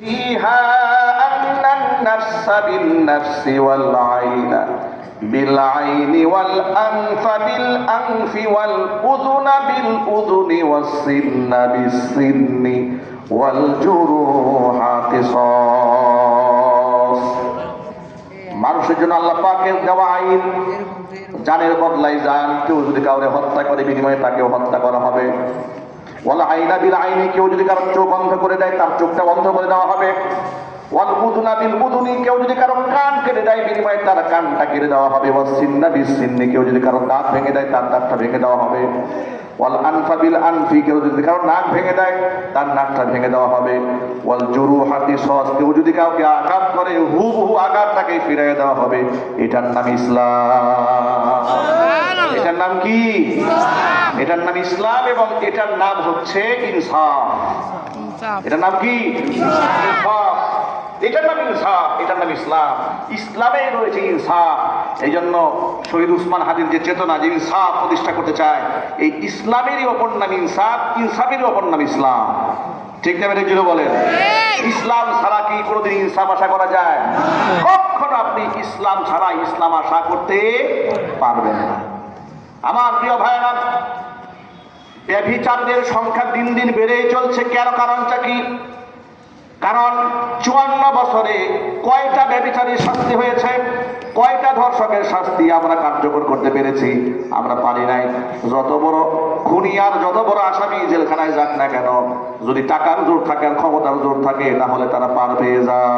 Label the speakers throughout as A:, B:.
A: فيها أن النفس بالنفس والعين بالعين والأنف بالأنف والأذن بالأذن والسن بالسن والجروح قصاص। মানুষের জন্য আল্লাহ পাকের দেওয়া আইন, জানের বদলায় জান। কেউ যদি কাউরে হত্যা করে বিনিময়ে তাকেও হত্যা করা হবে। ওয়াল আইনা বিল আইনি, কেউ যদি কারো চোখ বন্ধ করে দেয় তার চোখটা বন্ধ করে দেওয়া হবে। ওয়াল উযুনা বিল উযুনি, কেউ যদি কারো কান কেটে দেয় বিনিময়ে তার কানটা কেটে দেওয়া হবে। ওয়াস সিন্না বিস সিন্নি, কেউ যদি কারো দাঁত ভেঙে দেয় তার দাঁতটা ভেঙে দেওয়া হবে। ওয়াল আনফা বিল আনফি, কেউ যদি কারো নাক ভেঙে দেয় তার নাকটা ভেঙে দেওয়া হবে। ওয়াল জুরুহা কিসাস, কেউ যদি কাউকে আঘাত করে হুবহু আঘাতটাকে ফিরিয়ে দেওয়া হবে। এটার নাম ইসলাম। এটার নাম কি? এটার নাম ইসলাম, এবং এটার নাম হচ্ছে ইনসাফ। এটার নাম কি? ইনসাফ। এটার নাম ইনসাফ, এটার নাম ইসলাম। ইসলামে রয়েছে ইনসাফ। এই জন্য শহীদ উসমান হাদির যে চেতনা, যে ইনসাফ প্রতিষ্ঠা করতে চায়, এই ইসলামেরই অপর নাম ইনসাফ, ইনসাফেরই অপর নাম ইসলাম। ঠিক না? মেরে জুড়ে বলেন। ইসলাম ছাড়া কি কোনোদিন ইনসাফ আশা করা যায়? কখনো আপনি ইসলাম ছাড়া ইসলাম আশা করতে পারবেন না। আমার প্রিয় ভাইরা, ব্যভিচারীদের সংখ্যা দিন দিন বেড়েই চলছে। কেন? কারণটা কি? কারণ 54 বছরে কয়টা ব্যভিচারীর শাস্তি হয়েছে? কয়টা ধর্ষকের শাস্তি আমরা কার্যকর করতে পেরেছি? আমরা পারি নাই। যত বড় খুনি আর যত বড় আসামি জেলখানায় যাক না কেন, যদি টাকার জোর থাকে আর ক্ষমতার জোর থাকে, তাহলে তারা পার পেয়ে যায়।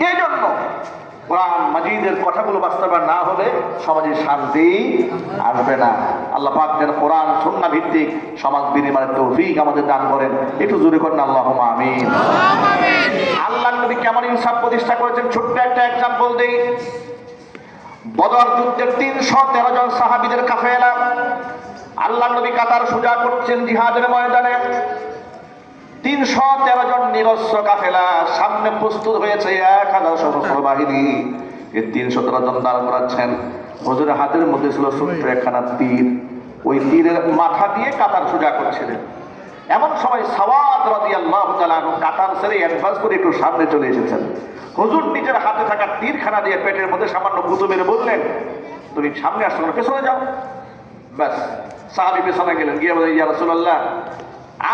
A: এই জন্য কোরআন মাজিদের কথাগুলো বাস্তবায়ন না হলে সমাজে শান্তি আসবে না। আল্লাহ পাক যেন কোরআন সুন্নাহ ভিত্তিক সমাজ বিনির্মাণের তৌফিক আমাদের দান করেন। একটু জোরে করেন আল্লাহুম্মা আমিন। আল্লাহর নবী কেমন ইনসাফ প্রতিষ্ঠা করেছেন ছোট্ট একটা এক্সাম্পল দেই। বদর যুদ্ধের 313 জন সাহাবীদের কাফেলা আল্লাহর নবী কাতার সোজা করছেন জিহাদের ময়দানে। 313 জন নিরস্ত্র কাফেলা সামনে প্রস্তুত হয়েছে 1000 সশস্ত্র বাহিনী। এই 313 জন দাঁড় করাচ্ছেন। হুজুরের হাতের মধ্যে ছিল ছোট্ট একখানা তীর। ওই তীরের মাথা দিয়ে কাতার সোজা করছিলেন। এমন সময় সাওয়াদ রাদিয়াল্লাহু তাআলা কাতার ছেড়ে অ্যাডভান্স করে একটু সামনে চলে এসেছেন। হুজুর নিজের হাতে থাকা তীরখানা দিয়ে পেটের মধ্যে সামান্য গুঁতো মেরে বললেন, তুমি সামনে আসছো না, পেছনে যাও। ব্যাস, সাহাবী পেছনে গেলেন, গিয়ে বললেন, ইয়া রাসূলুল্লাহ,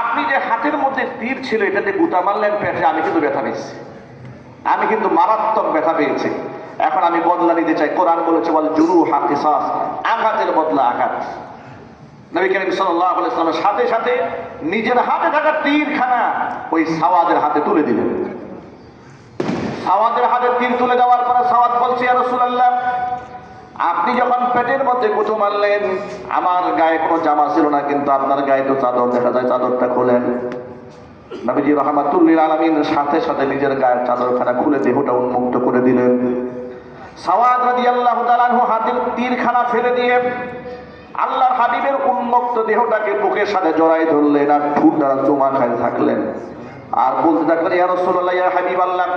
A: আপনি যে হাতের মধ্যে তীর ছিল এটাতে গুঁতা মারলেন পেটে, আমি কিন্তু ব্যথা পেয়েছি, আমি কিন্তু মারাত্মক ব্যথা পেয়েছি। এখন আমি বদলা নিতে চাই। কোরআন বলেছে ওয়াল জুরুহা কিসাস, আঘাতের বদলা আঘাত। নবী করিম সাল্লাল্লাহু আলাইহি ওয়াসাল্লামের সাথে সাথে নিজের হাতে থাকা তীরখানা ওই সাওয়াদের হাতে তুলে দিলেন। সাওয়াদের হাতে তীর তুলে দেওয়ার পরে সাওয়াদ বলছে, ইয়া রাসূলুল্লাহ, আপনি যখন পেটের মধ্যে গুঁতো মারলেন, আমার গায়ে কোনো জামা ছিল না, কিন্তু আপনার গায়ে তো চাদর দেখা যায়, চাদরটা খোলেন। নবীজি রাহমাতুল লিল আলামিন সাথে সাথে নিজের গায়ের চাদরখানা খুলে দেহটা উন্মুক্ত করে দিলেন। সাওয়াদ রাদিয়াল্লাহু তাআলা আনহু হাতের তীরখানা ফেলে দিয়ে আল্লাহর হাবিবের উন্মুক্ত দেহটাকে বুকের সাথে জড়াই ধরলেন আর ঠোঁট দ্বারা চুমা খাইতে থাকলেন। আর বলতে থাকলেন, ইয়া রাসূলুল্লাহ, ইয়া হাবিবাল্লাহ,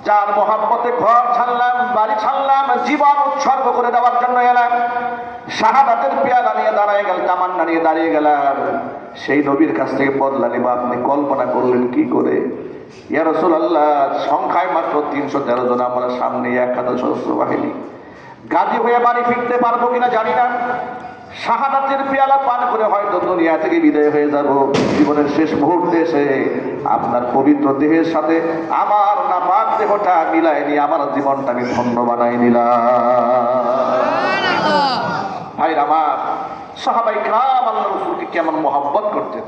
A: যার মহব্বতে ঘর ছাড়লাম, বাড়ি ছাড়লাম, জীবন উৎসর্গ করে দেওয়ার জন্য এলাম, শাহাদাতের পেয়ালা নিয়ে দাঁড়িয়ে গেল, তামান্না নিয়ে দাঁড়িয়ে গেলাম, সেই নবীর কাছ থেকে বদলা নেব আপনি কল্পনা করলেন কি করে? ইয়া রাসূলুল্লাহ, সংখ্যায় মাত্র 313 জন, আমরা সামনে 1000 সশস্ত্র বাহিনী। গাজী হয়ে বাড়ি ফিরতে পারবো কিনা জানি না। শাহাদাতের পেয়ালা পান করে হয়তো দুনিয়া থেকে বিদায় হয়ে যাব। জীবনের শেষ মুহূর্তে এসে আপনার পবিত্র দেহের সাথে আমার নাপাক দেহটা মিলাই নিয়ে আমার জীবনটা আমি ধন্য বানাই নিলাম। ভাই আমার, সাহাবাই کرام আল্লাহর রাসূলকে কেমন মহব্বত করতেন,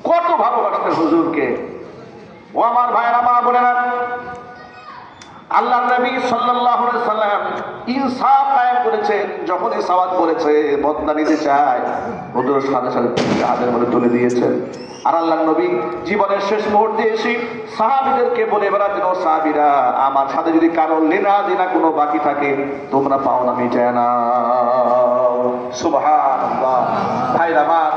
A: কত ভালোবাসতেন হুজুরকে। ও আমার ভাইরা, মা বোনেরা, আল্লাহ নবী সাল্লাল্লাহু আলাইহি সাল্লাম ইনসাফ কায়েম করেছেন। যখনই সাওয়াদ বলেছে বদলা নিতে চায়, হুজুর সাথে সাথে হাতের মধ্যে তুলে দিয়েছেন। আর আল্লাহ নবী জীবনের শেষ মুহূর্তে এসে সাহাবীদেরকে বলে বেড়াতেন, ও সাহাবীরা, আমার সাথে যদি কারো লেনা দেনা কোনো বাকি থাকে তোমরা পাওনা মিটায় নাও। সুবহানাল্লাহ। ভাইরা আমার,